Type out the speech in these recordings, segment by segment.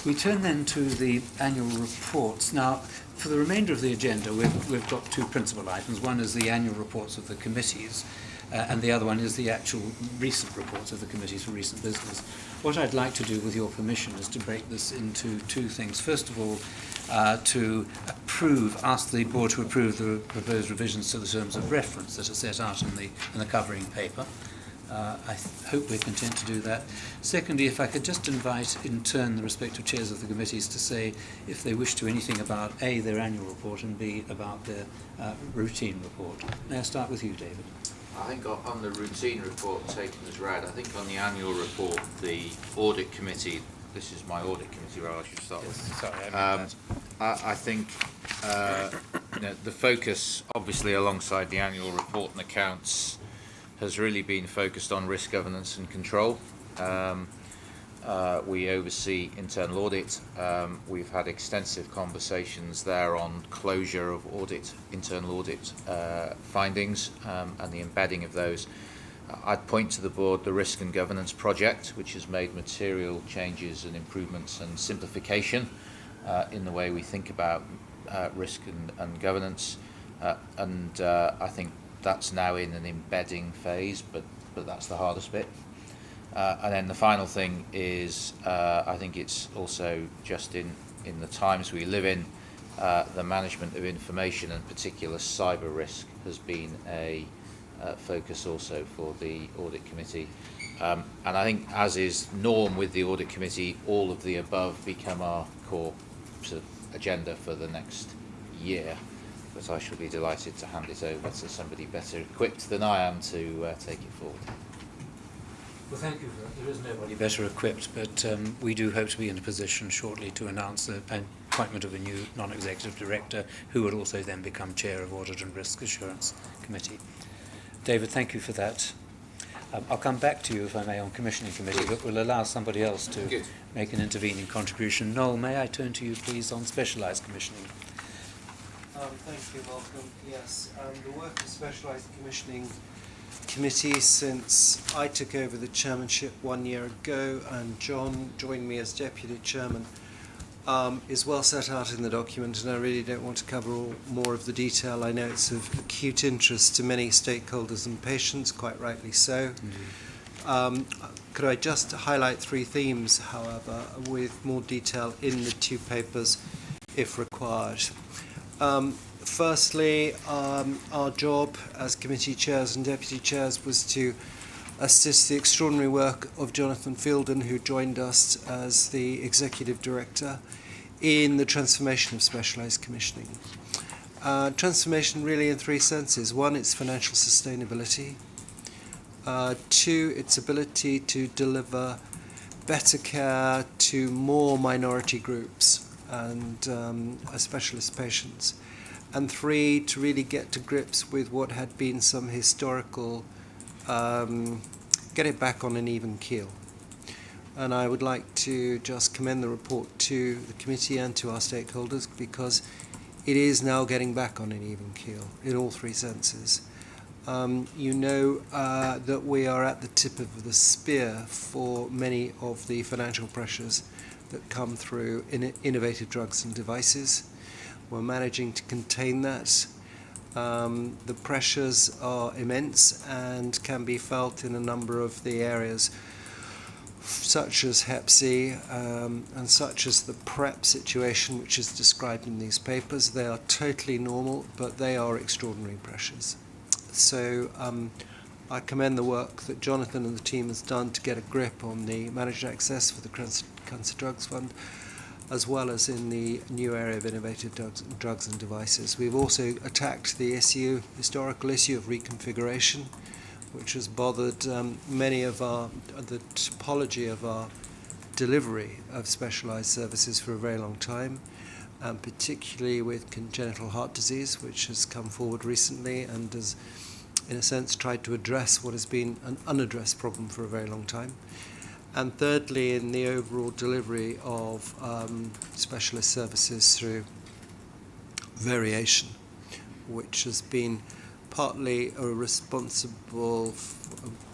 We turn then to the annual reports. Now, for the remainder of the agenda, we've got two principal items. One is the annual reports of the committees, and the other one is the actual recent reports of the committees for recent business. What I'd like to do, with your permission, is to break this into two things. First of all, to ask the board to approve the proposed revisions to the terms of reference that are set out in the covering paper. I hope we're content to do that. Secondly, if I could just invite in turn the respective chairs of the committees to say if they wish to anything about A, their annual report, and B, about their routine report. May I start with you, David? I think on the routine report taken as read, I think on the annual report, the audit committee, this is my audit committee role, I should start with. Sorry, I meant that. I think the focus, obviously alongside the annual report and accounts, has really been focused on risk governance and control. We oversee internal audit. We've had extensive conversations there on closure of internal audit findings and the embedding of those. I'd point to the board the risk and governance project, which has made material changes and improvements and simplification in the way we think about risk and governance. I think that's now in an embedding phase, but that's the hardest bit. And then the final thing is, I think it's also just in the times we live in, the management of information and particular cyber risk has been a focus also for the audit committee. And I think, as is norm with the audit committee, all of the above become our core sort of agenda for the next year. But I shall be delighted to hand it over to somebody better equipped than I am to take it forward. Well, thank you for that. There is nobody better equipped, but we do hope to be in a position shortly to announce the appointment of a new non-executive director who will also then become chair of Audit and Risk Assurance Committee. David, thank you for that. I'll come back to you, if I may, on commissioning committee, but we'll allow somebody else to make an intervening contribution. Noel, may I turn to you, please, on specialised commissioning? Thank you, Malcolm. Yes, the work of Specialised Commissioning Committee since I took over the chairmanship 1 year ago and John joined me as deputy chairman is well set out in the document, and I really don't want to cover more of the detail. I know it's of acute interest to many stakeholders and patients, quite rightly so. Could I just highlight three themes, however, with more detail in the two papers if required. Firstly, our job as committee chairs and deputy chairs was to assist the extraordinary work of Jonathan Fielden, who joined us as the executive director, in the transformation of specialised commissioning. Transformation really in three senses. One, its financial sustainability. Two, its ability to deliver better care to more minority groups and specialist patients. And three, to really get to grips with what had been some historical, get it back on an even keel. And I would like to just commend the report to the committee and to our stakeholders, because it is now getting back on an even keel in all three senses. You know that we are at the tip of the spear for many of the financial pressures that come through innovative drugs and devices. We're managing to contain that. The pressures are immense and can be felt in a number of the areas, such as Hep C and such as the PrEP situation, which is described in these papers. They are totally normal, but they are extraordinary pressures. So I commend the work that Jonathan and the team has done to get a grip on the managed access for the Cancer Drugs Fund, as well as in the new area of innovative drugs and devices. We've also attacked the historical issue of reconfiguration, which has bothered many of the topology of our delivery of specialised services for a very long time, and particularly with congenital heart disease, which has come forward recently and has, in a sense, tried to address what has been an unaddressed problem for a very long time. And thirdly, in the overall delivery of specialist services through variation, which has been partly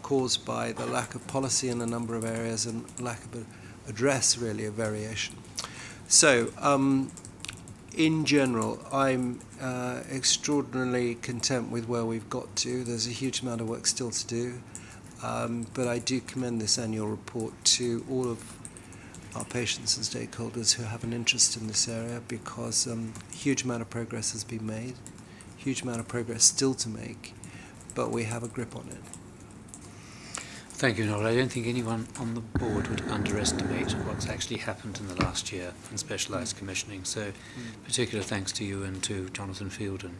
caused by the lack of policy in a number of areas and lack of address, really, of variation. So, in general, I'm extraordinarily content with where we've got to. There's a huge amount of work still to do, but I do commend this annual report to all of our patients and stakeholders who have an interest in this area, because a huge amount of progress has been made, huge amount of progress still to make, but we have a grip on it. Thank you, Noel. I don't think anyone on the board would underestimate what's actually happened in the last year in specialised commissioning. So, particular thanks to you and to Jonathan Fielden.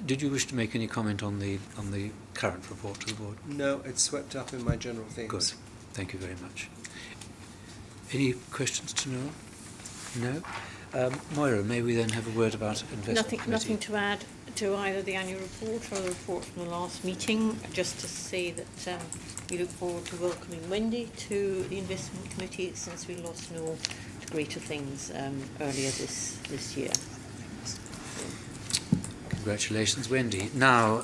Did you wish to make any comment on the current report to the board? No, it's swept up in my general themes. Good. Thank you very much. Any questions to Noel? No? Moira, may we then have a word about investment committee? Nothing to add to either the annual report or the report from the last meeting, just to say that we look forward to welcoming Wendy to the investment committee, since we lost Noel to greater things earlier this year. Congratulations, Wendy. Now,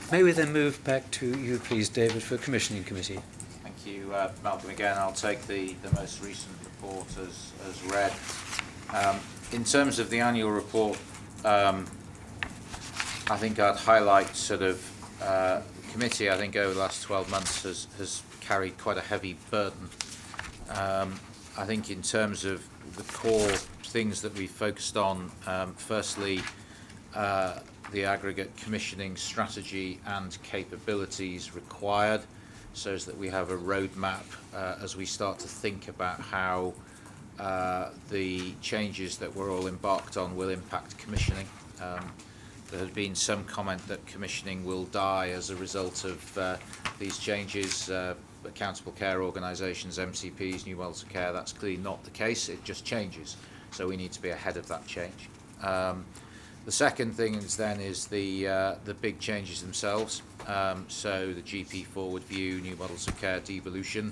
may we then move back to you, please, David, for commissioning committee. Thank you, Malcolm. Again, I'll take the most recent report as read. In terms of the annual report, I think I'd highlight sort of the committee, I think over the last 12 months has carried quite a heavy burden. I think in terms of the core things that we focused on, firstly, the aggregate commissioning strategy and capabilities required, so as that we have a roadmap as we start to think about how the changes that we're all embarked on will impact commissioning. There has been some comment that commissioning will die as a result of these changes. Accountable care organisations, MCPs, new models of care, that's clearly not the case. It just changes. So we need to be ahead of that change. The second thing is the big changes themselves. So the GP forward view, new models of care, devolution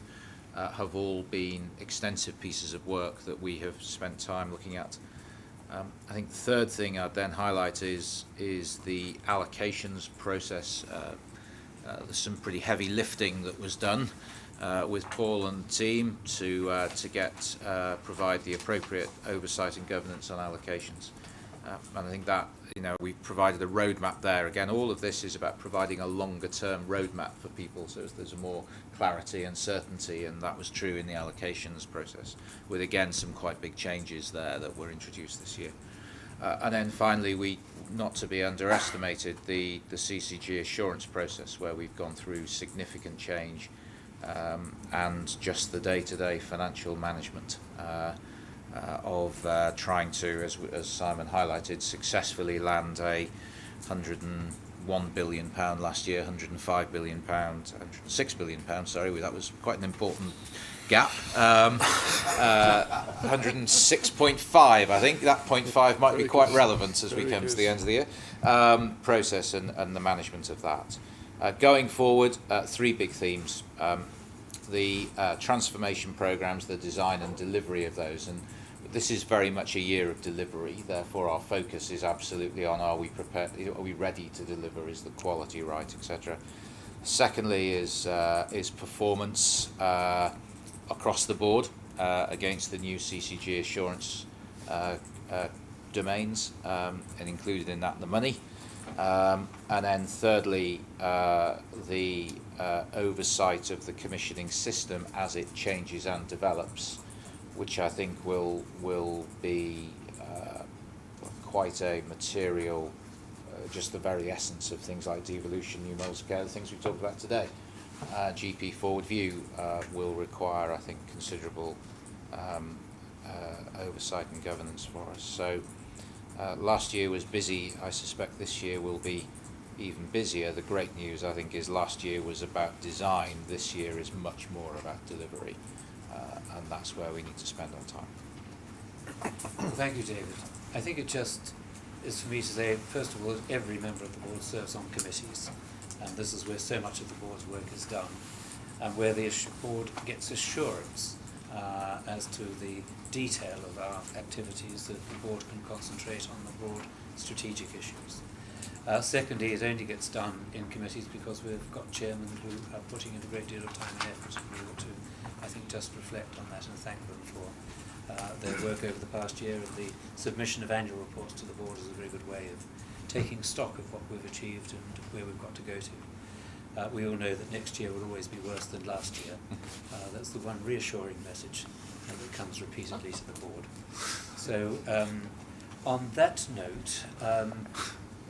have all been extensive pieces of work that we have spent time looking at. I think the third thing I'd then highlight is the allocations process. There's some pretty heavy lifting that was done with Paul and the team to provide the appropriate oversight and governance on allocations. And I think that, we've provided a roadmap there. Again, all of this is about providing a longer-term roadmap for people, so there's more clarity and certainty, and that was true in the allocations process, with, again, some quite big changes there that were introduced this year. And then finally, not to be underestimated, the CCG assurance process, where we've gone through significant change and just the day-to-day financial management of trying to, as Simon highlighted, successfully land a £101 billion last year, £105 billion, £106 billion, sorry, that was quite an important gap. 106.5, I think. That 0.5 might be quite relevant as we come to the end of the year. Process and the management of that. Going forward, three big themes. The transformation programs, the design and delivery of those, and this is very much a year of delivery. Therefore, our focus is absolutely on: are we prepared? Are we ready to deliver? Is the quality right, etc. Secondly, is performance across the board against the new CCG assurance domains, and included in that the money. And then thirdly, the oversight of the commissioning system as it changes and develops, which I think will be quite a material, just the very essence of things like devolution, new models of care, the things we've talked about today. GP forward view will require, I think, considerable oversight and governance for us. So last year was busy. I suspect this year will be even busier. The great news, I think, is last year was about design. This year is much more about delivery. And that's where we need to spend our time. Thank you, David. I think it just is for me to say, first of all, every member of the board serves on committees, and this is where so much of the board's work is done, and where the board gets assurance as to the detail of our activities, that the board can concentrate on the broad strategic issues. Secondly, it only gets done in committees because we've got chairmen who are putting in a great deal of time and effort, and we ought to, I think, just reflect on that and thank them for their work over the past year. And the submission of annual reports to the board is a very good way of taking stock of what we've achieved and where we've got to go to. We all know that next year will always be worse than last year. That's the one reassuring message that comes repeatedly to the board. So on that note,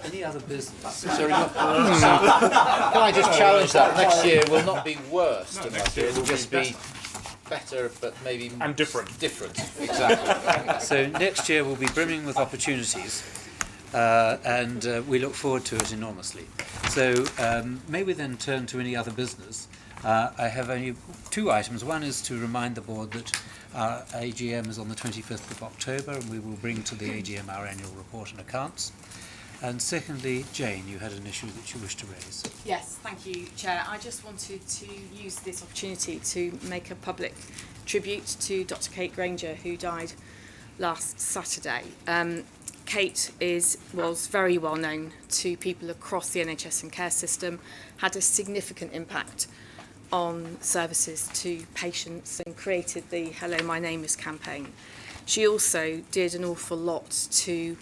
any other business? Sorry, can I just challenge that? Next year will not be worse than last year. It will just be better, but maybe and different. Different, exactly. So next year will be brimming with opportunities, and we look forward to it enormously. So may we then turn to any other business? I have only two items. One is to remind the board that our AGM is on the 25th of October, and we will bring to the AGM our annual report and accounts. And secondly, Jane, you had an issue that you wished to raise. Yes, thank you, Chair. I just wanted to use this opportunity to make a public tribute to Dr. Kate Granger, who died last Saturday. Kate was very well known to people across the NHS and care system, had a significant impact on services to patients and created the Hello, My Name Is campaign. She also did an awful lot to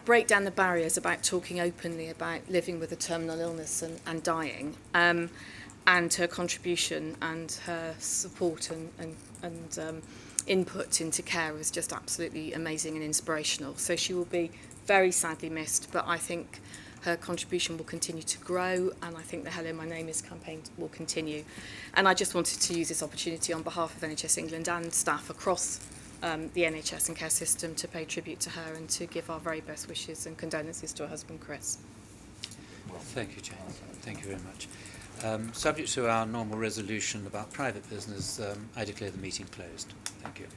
break down the barriers about talking openly about living with a terminal illness and dying, and her contribution and her support and input into care was just absolutely amazing and inspirational. So she will be very sadly missed, but I think her contribution will continue to grow, and I think the Hello, My Name Is campaign will continue. And I just wanted to use this opportunity on behalf of NHS England and staff across the NHS and care system to pay tribute to her and to give our very best wishes and condolences to her husband, Chris. Thank you, Jane. Thank you very much. Subject to our normal resolution about private business, I declare the meeting closed. Thank you.